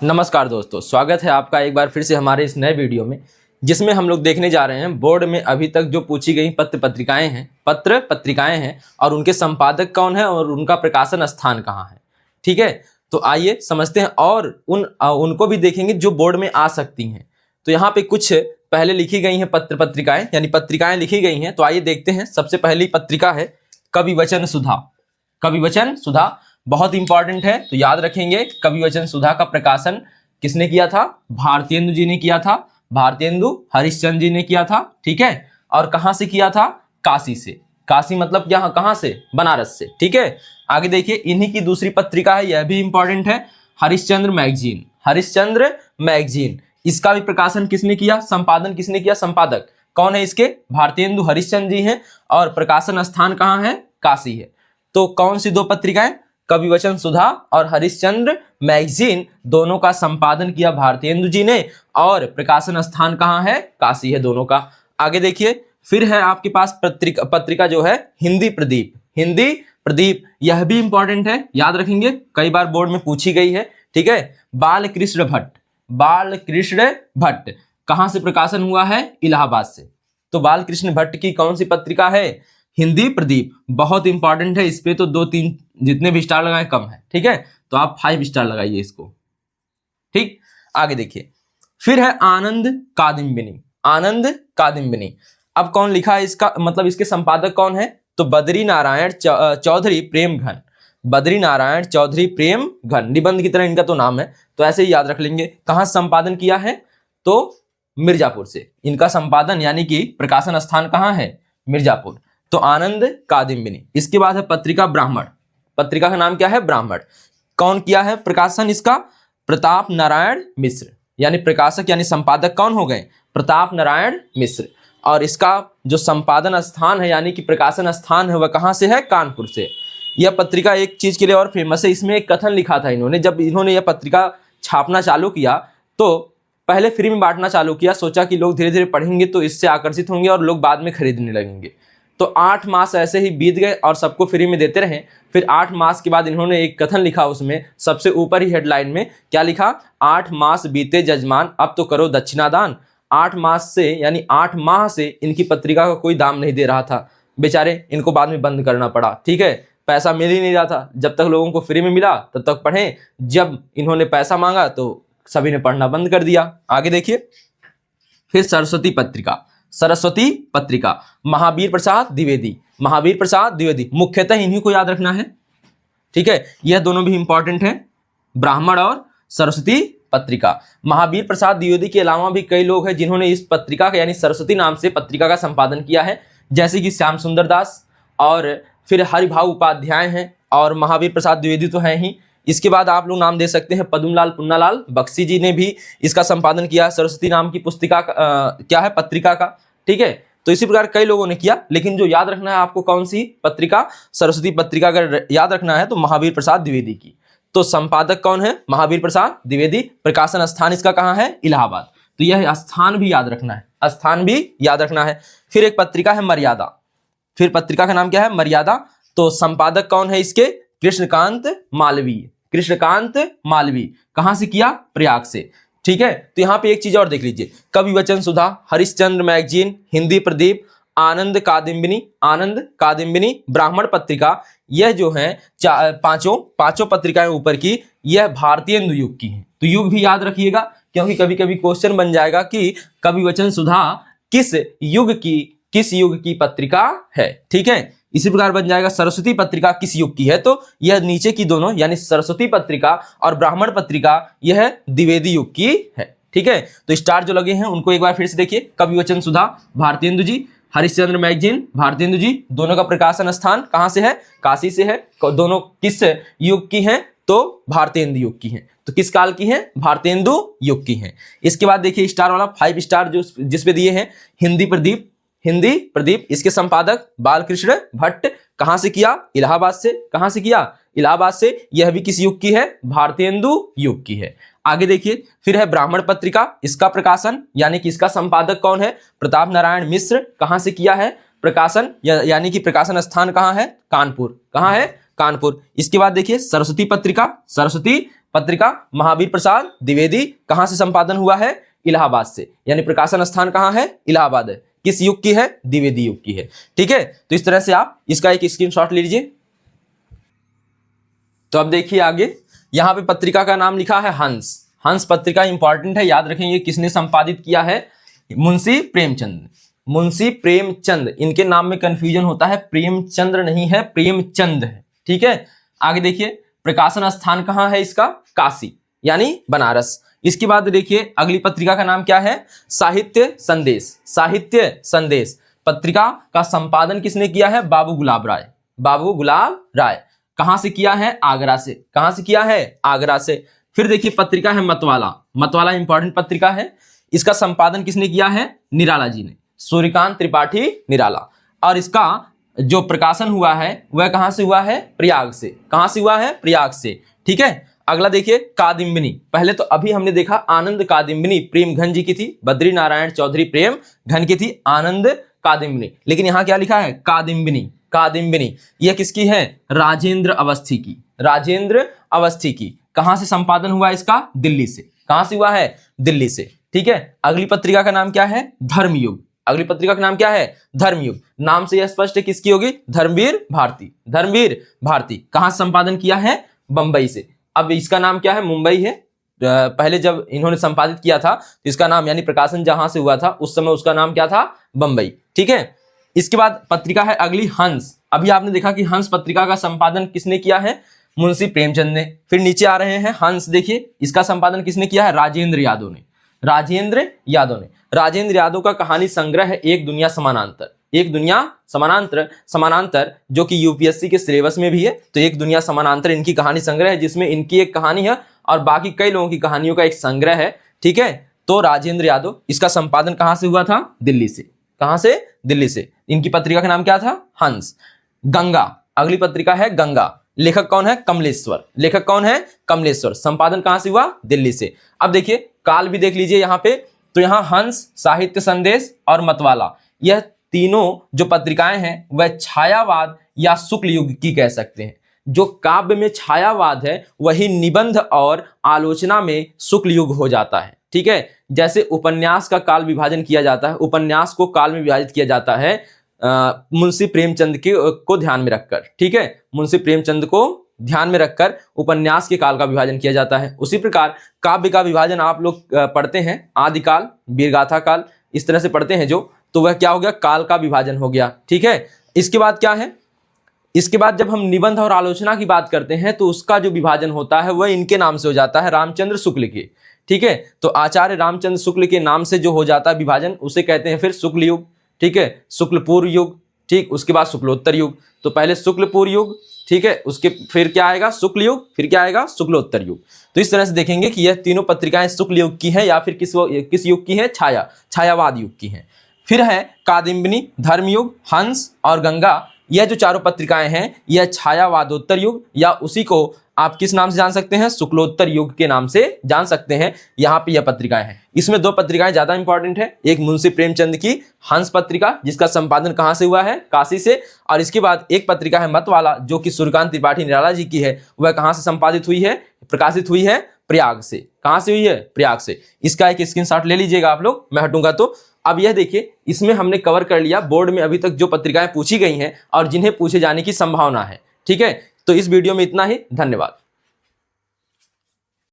नमस्कार दोस्तों, स्वागत है आपका एक बार फिर से हमारे इस नए वीडियो में, जिसमें हम लोग देखने जा रहे हैं बोर्ड में अभी तक जो पूछी गई पत्र पत्रिकाएं हैं और उनके संपादक कौन है और उनका प्रकाशन स्थान कहाँ है। ठीक है, तो आइए समझते हैं और उनको भी देखेंगे जो बोर्ड में आ सकती हैं। तो यहाँ पे कुछ पहले लिखी गई हैं पत्र पत्रिकाएं यानी पत्रिकाएं लिखी गई हैं। तो आइए देखते हैं। सबसे पहली पत्रिका है कविवचन सुधा। कविवचन सुधा बहुत इंपॉर्टेंट है, तो याद रखेंगे। कविवचन सुधा का प्रकाशन किसने किया था? भारतेंदु जी ने किया था। भारतेंदु हरिश्चंद्र जी ने किया था। ठीक है, और कहां से किया था? काशी से। काशी मतलब यहाँ कहां से? बनारस से। ठीक है, आगे देखिए, इन्हीं की दूसरी पत्रिका है, यह भी इंपॉर्टेंट है, हरिश्चंद्र मैगजीन। हरिश्चंद्र मैगजीन, इसका भी प्रकाशन किसने किया? संपादन किसने किया? संपादक कौन है इसके? भारतेंदु हरिश्चंद्र जी हैं और प्रकाशन स्थान कहाँ है? काशी है। तो कौन सी दो पत्रिकाएं? कविवचन सुधा और हरिश्चंद्र मैगजीन, दोनों का संपादन किया भारतेंदु जी ने और प्रकाशन स्थान कहाँ है? काशी है दोनों का। आगे देखिए, फिर है आपके पास पत्रिका जो है हिंदी प्रदीप। हिंदी प्रदीप, यह भी इंपॉर्टेंट है, याद रखेंगे, कई बार बोर्ड में पूछी गई है। ठीक है, बालकृष्ण भट्ट। बालकृष्ण भट्ट कहां से प्रकाशन हुआ है? इलाहाबाद से। तो बालकृष्ण भट्ट की कौन सी पत्रिका है? हिंदी प्रदीप। बहुत इंपॉर्टेंट है, इस पे तो 2-3 जितने भी स्टार लगाए कम है। ठीक है, तो आप 5 स्टार लगाइए इसको। ठीक, आगे देखिए, फिर है आनंद कादम्बिनी। आनंद कादम्बिनी, अब कौन लिखा है इसका, मतलब इसके संपादक कौन है? तो बद्री नारायण चौधरी प्रेम घन। बद्री नारायण चौधरी प्रेम घन, निबंध की तरह इनका तो नाम है, तो ऐसे ही याद रख लेंगे। कहां संपादन किया है? तो मिर्जापुर से इनका संपादन, यानी कि प्रकाशन स्थान कहां है? मिर्जापुर। तो आनंद कादम्बिनी। इसके बाद है पत्रिका ब्राह्मण। पत्रिका का नाम क्या है? ब्राह्मण। कौन किया है प्रकाशन इसका? प्रताप नारायण मिश्र। यानी प्रकाशक यानी संपादक कौन हो गए? प्रताप नारायण मिश्र। और इसका जो संपादन स्थान है यानी कि प्रकाशन स्थान है वह कहां से है? कानपुर से। यह पत्रिका एक चीज के लिए और फेमस है, इसमें एक कथन लिखा था इन्होंने। जब इन्होंने यह पत्रिका छापना चालू किया तो पहले फ्री में बांटना चालू किया, सोचा कि लोग धीरे धीरे पढ़ेंगे तो इससे आकर्षित होंगे और लोग बाद में खरीदने लगेंगे। तो 8 मास ऐसे ही बीत गए और सबको फ्री में देते रहे। फिर 8 मास के बाद इन्होंने एक कथन लिखा, उसमें सबसे ऊपर ही हेडलाइन में क्या लिखा? 8 मास बीते जजमान, अब तो करो दक्षिणादान। 8 मास से यानी 8 माह से इनकी पत्रिका का कोई दाम नहीं दे रहा था, बेचारे, इनको बाद में बंद करना पड़ा। ठीक है, पैसा मिल ही नहीं रहा था। जब तक लोगों को फ्री में मिला तब तक पढ़े, जब इन्होंने पैसा मांगा तो सभी ने पढ़ना बंद कर दिया। आगे देखिए, फिर सरस्वती पत्रिका। सरस्वती पत्रिका, महावीर प्रसाद द्विवेदी। महावीर प्रसाद द्विवेदी, मुख्यतः इन्हीं को याद रखना है। ठीक है, यह दोनों भी इंपॉर्टेंट हैं, ब्राह्मण और सरस्वती पत्रिका। महावीर प्रसाद द्विवेदी के अलावा भी कई लोग हैं जिन्होंने इस पत्रिका का यानी सरस्वती नाम से पत्रिका का संपादन किया है, जैसे कि श्याम सुंदर दास और फिर हरिभाऊ उपाध्याय हैं, और महावीर प्रसाद द्विवेदी तो हैं ही। इसके बाद आप लोग नाम दे सकते हैं पद्मलाल पुन्नालाल बख्शी जी ने भी इसका संपादन किया, सरस्वती नाम की पुस्तिका क्या है? पत्रिका का। ठीक है, तो इसी प्रकार कई लोगों ने किया, लेकिन जो याद रखना है आपको कौन सी पत्रिका? सरस्वती पत्रिका अगर याद रखना है तो महावीर प्रसाद द्विवेदी की। तो संपादक कौन है? महावीर प्रसाद द्विवेदी। प्रकाशन स्थान इसका कहाँ है? इलाहाबाद। तो यह स्थान भी याद रखना है, स्थान भी याद रखना है। फिर एक पत्रिका है मर्यादा। फिर पत्रिका का नाम क्या है? मर्यादा। तो संपादक कौन है इसके? कृष्णकांत मालवीय। कृष्णकांत मालवीय। कहां से किया? प्रयाग से। ठीक है, तो यहां पे एक चीज और देख लीजिए, कविवचन सुधा, हरिश्चंद्र मैगजीन, हिंदी प्रदीप, आनंद कादम्बिनी, ब्राह्मण पत्रिका, यह जो है पांचों पत्रिकाएं ऊपर की, यह भारतेंदु युग की हैं। तो युग भी याद रखिएगा, क्योंकि कभी कभी क्वेश्चन बन जाएगा कि कविवचन सुधा किस युग की पत्रिका है। ठीक है, इसी प्रकार बन जाएगा सरस्वती पत्रिका किस युग की है। तो यह नीचे की दोनों यानी सरस्वती पत्रिका और ब्राह्मण पत्रिका यह द्विवेदी युग की है। ठीक है, तो स्टार जो लगे हैं उनको एक बार फिर से देखिए। कविवचन सुधा भारतेंदु जी, हरिश्चंद्र मैगजीन भारतेंदु जी, दोनों का प्रकाशन स्थान कहां से है? काशी से है। दोनों किस युग की हैं? तो भारतेंदु युग की हैं। तो किस काल की हैं? भारतेंदु युग की हैं। इसके बाद देखिए स्टार वाला 5 स्टार जो जिसपे दिए हैं, हिंदी प्रदीप। हिंदी प्रदीप, इसके संपादक बालकृष्ण भट्ट। कहां से किया? इलाहाबाद से। कहां से किया? इलाहाबाद से। यह भी किस युग की है? भारतेंदु युग की है। आगे देखिए, फिर है ब्राह्मण पत्रिका, इसका प्रकाशन यानी कि इसका संपादक कौन है? प्रताप नारायण मिश्र। कहां से किया है प्रकाशन, यानी कि प्रकाशन स्थान कहां है? कानपुर। कहां है? कानपुर। इसके बाद देखिए सरस्वती पत्रिका। सरस्वती पत्रिका महावीर प्रसाद द्विवेदी, कहां से संपादन हुआ है? इलाहाबाद से, यानी प्रकाशन स्थान कहां है? इलाहाबाद है। किस युग की है? द्विवेदी युग की है। ठीक है, तो इस तरह से आप इसका एक स्क्रीनशॉट ले लीजिए। तो अब देखिए आगे, यहां पे पत्रिका का नाम लिखा है हंस। हंस पत्रिका इंपॉर्टेंट है, याद रखेंगे किसने संपादित किया है? मुंशी प्रेमचंद। मुंशी प्रेमचंद, इनके नाम में कंफ्यूजन होता है, प्रेमचंद्र नहीं है, प्रेमचंद है। ठीक है, आगे देखिए, प्रकाशन स्थान कहां है इसका? काशी, यानी बनारस। इसके बाद देखिए अगली पत्रिका का नाम क्या है? साहित्य संदेश। साहित्य संदेश पत्रिका का संपादन किसने किया है? बाबू गुलाब राय। बाबू गुलाब राय। कहां से किया है? आगरा से। कहां से किया है? आगरा से। फिर देखिए पत्रिका है मतवाला। मतवाला इंपॉर्टेंट पत्रिका है, इसका संपादन किसने किया है? निराला जी ने, सूर्यकांत त्रिपाठी निराला। और इसका जो प्रकाशन हुआ है वह कहां से हुआ है? प्रयाग से। कहां से हुआ है? प्रयाग से। ठीक है, अगला देखिए कादिम्बिनी। पहले तो अभी हमने देखा आनंद कादिम्बिनी प्रेम घन जी की थी, बद्री नारायण चौधरी प्रेम घन की थी आनंद कादिम्बिनी, लेकिन यहां क्या लिखा है? कादिम्बिनी। कादिम्बिनी यह किसकी है? राजेंद्र अवस्थी की। राजेंद्र अवस्थी की। कहां से संपादन हुआ इसका? दिल्ली से। कहां से हुआ है? दिल्ली से। ठीक है, अगली पत्रिका का नाम क्या है? धर्मयुग। अगली पत्रिका का नाम क्या है? धर्मयुग। नाम से यह स्पष्ट है किसकी होगी? धर्मवीर भारती। धर्मवीर भारती। कहां से संपादन किया है? बंबई से। अब इसका नाम क्या है? मुंबई है। पहले जब इन्होंने संपादित किया था तो इसका नाम, यानी प्रकाशन जहां से हुआ था उस समय उसका नाम क्या था? बंबई। ठीक है, इसके बाद पत्रिका है अगली हंस। अभी आपने देखा कि हंस पत्रिका का संपादन किसने किया है? मुंशी प्रेमचंद ने। फिर नीचे आ रहे हैं हंस, देखिए इसका संपादन किसने किया है? राजेंद्र यादव ने। राजेंद्र यादव ने। राजेंद्र यादव का कहानी संग्रह है एक दुनिया समानांतर। एक दुनिया समानांतर, समानांतर जो कि यूपीएससी के सिलेबस में भी है, तो एक दुनिया समानांतर इनकी कहानी संग्रह है, जिसमें इनकी एक कहानी है और बाकी कई लोगों की कहानियों का एक संग्रह है। ठीक है, तो राजेंद्र यादव, इसका संपादन कहां से हुआ था? दिल्ली से। कहां से? दिल्ली से। इनकी पत्रिका का नाम क्या था? हंस। गंगा, अगली पत्रिका है गंगा। लेखक कौन है? कमलेश्वर। लेखक कौन है? कमलेश्वर। संपादन कहां से हुआ? दिल्ली से। अब देखिए काल भी देख लीजिए यहां पे, तो यहां हंस, साहित्य संदेश और मतवाला, यह तीनों जो पत्रिकाएं हैं वह छायावाद या शुक्ल युग की कह सकते हैं। जो काव्य में छायावाद है वही निबंध और आलोचना में शुक्ल युग हो जाता है। ठीक है, जैसे उपन्यास का काल विभाजन किया जाता है, उपन्यास को काल में विभाजित किया जाता है मुंशी प्रेमचंद को ध्यान में रखकर। ठीक है, मुंशी प्रेमचंद को ध्यान में रखकर उपन्यास के काल का विभाजन किया जाता है। उसी प्रकार काव्य का विभाजन आप लोग पढ़ते हैं, आदिकाल, वीरगाथा काल, इस तरह से पढ़ते हैं जो, तो वह क्या हो गया? काल का विभाजन हो गया। ठीक है, इसके बाद क्या है? इसके बाद जब हम निबंध और आलोचना की बात करते हैं तो उसका जो विभाजन होता है वह इनके नाम से हो जाता है, रामचंद्र शुक्ल के। ठीक है, तो आचार्य रामचंद्र शुक्ल के नाम से जो हो जाता है विभाजन, उसे कहते हैं फिर शुक्ल युग। ठीक है, शुक्ल पूर्व युग। ठीक, उसके बाद शुक्लोत्तर युग। तो पहले शुक्ल पूर्व युग, ठीक है, उसके फिर क्या आएगा? शुक्ल युग, फिर क्या आएगा? शुक्लोत्तर युग। तो इस तरह से देखेंगे कि यह तीनों पत्रिकाएं शुक्ल युग की हैं या फिर किस युग की हैं? छायावाद युग की हैं। फिर है कादिम्बिनी, धर्मयुग, हंस और गंगा। यह जो चारों पत्रिकाएं हैं यह छायावादोत्तर युग या उसी को आप किस नाम से जान सकते हैं? शुक्लोत्तर युग के नाम से जान सकते हैं। यहाँ पे यह पत्रिकाएं हैं। इसमें दो पत्रिकाएं ज्यादा इंपॉर्टेंट है, एक मुंशी प्रेमचंद की हंस पत्रिका जिसका संपादन कहां से हुआ है? काशी से, और इसके बाद एक पत्रिका है मतवाला जो कि सूर्यकांत त्रिपाठी निराला जी की है, वह कहां से संपादित हुई है? प्रकाशित हुई है प्रयाग से। कहां से हुई है? प्रयाग से। इसका एक स्क्रीनशॉट ले लीजिएगा आप लोग, मैं हटूंगा तो। अब यह देखिए, इसमें हमने कवर कर लिया बोर्ड में अभी तक जो पत्रिकाएं पूछी गई हैं और जिन्हें पूछे जाने की संभावना है। ठीक है, तो इस वीडियो में इतना ही। धन्यवाद।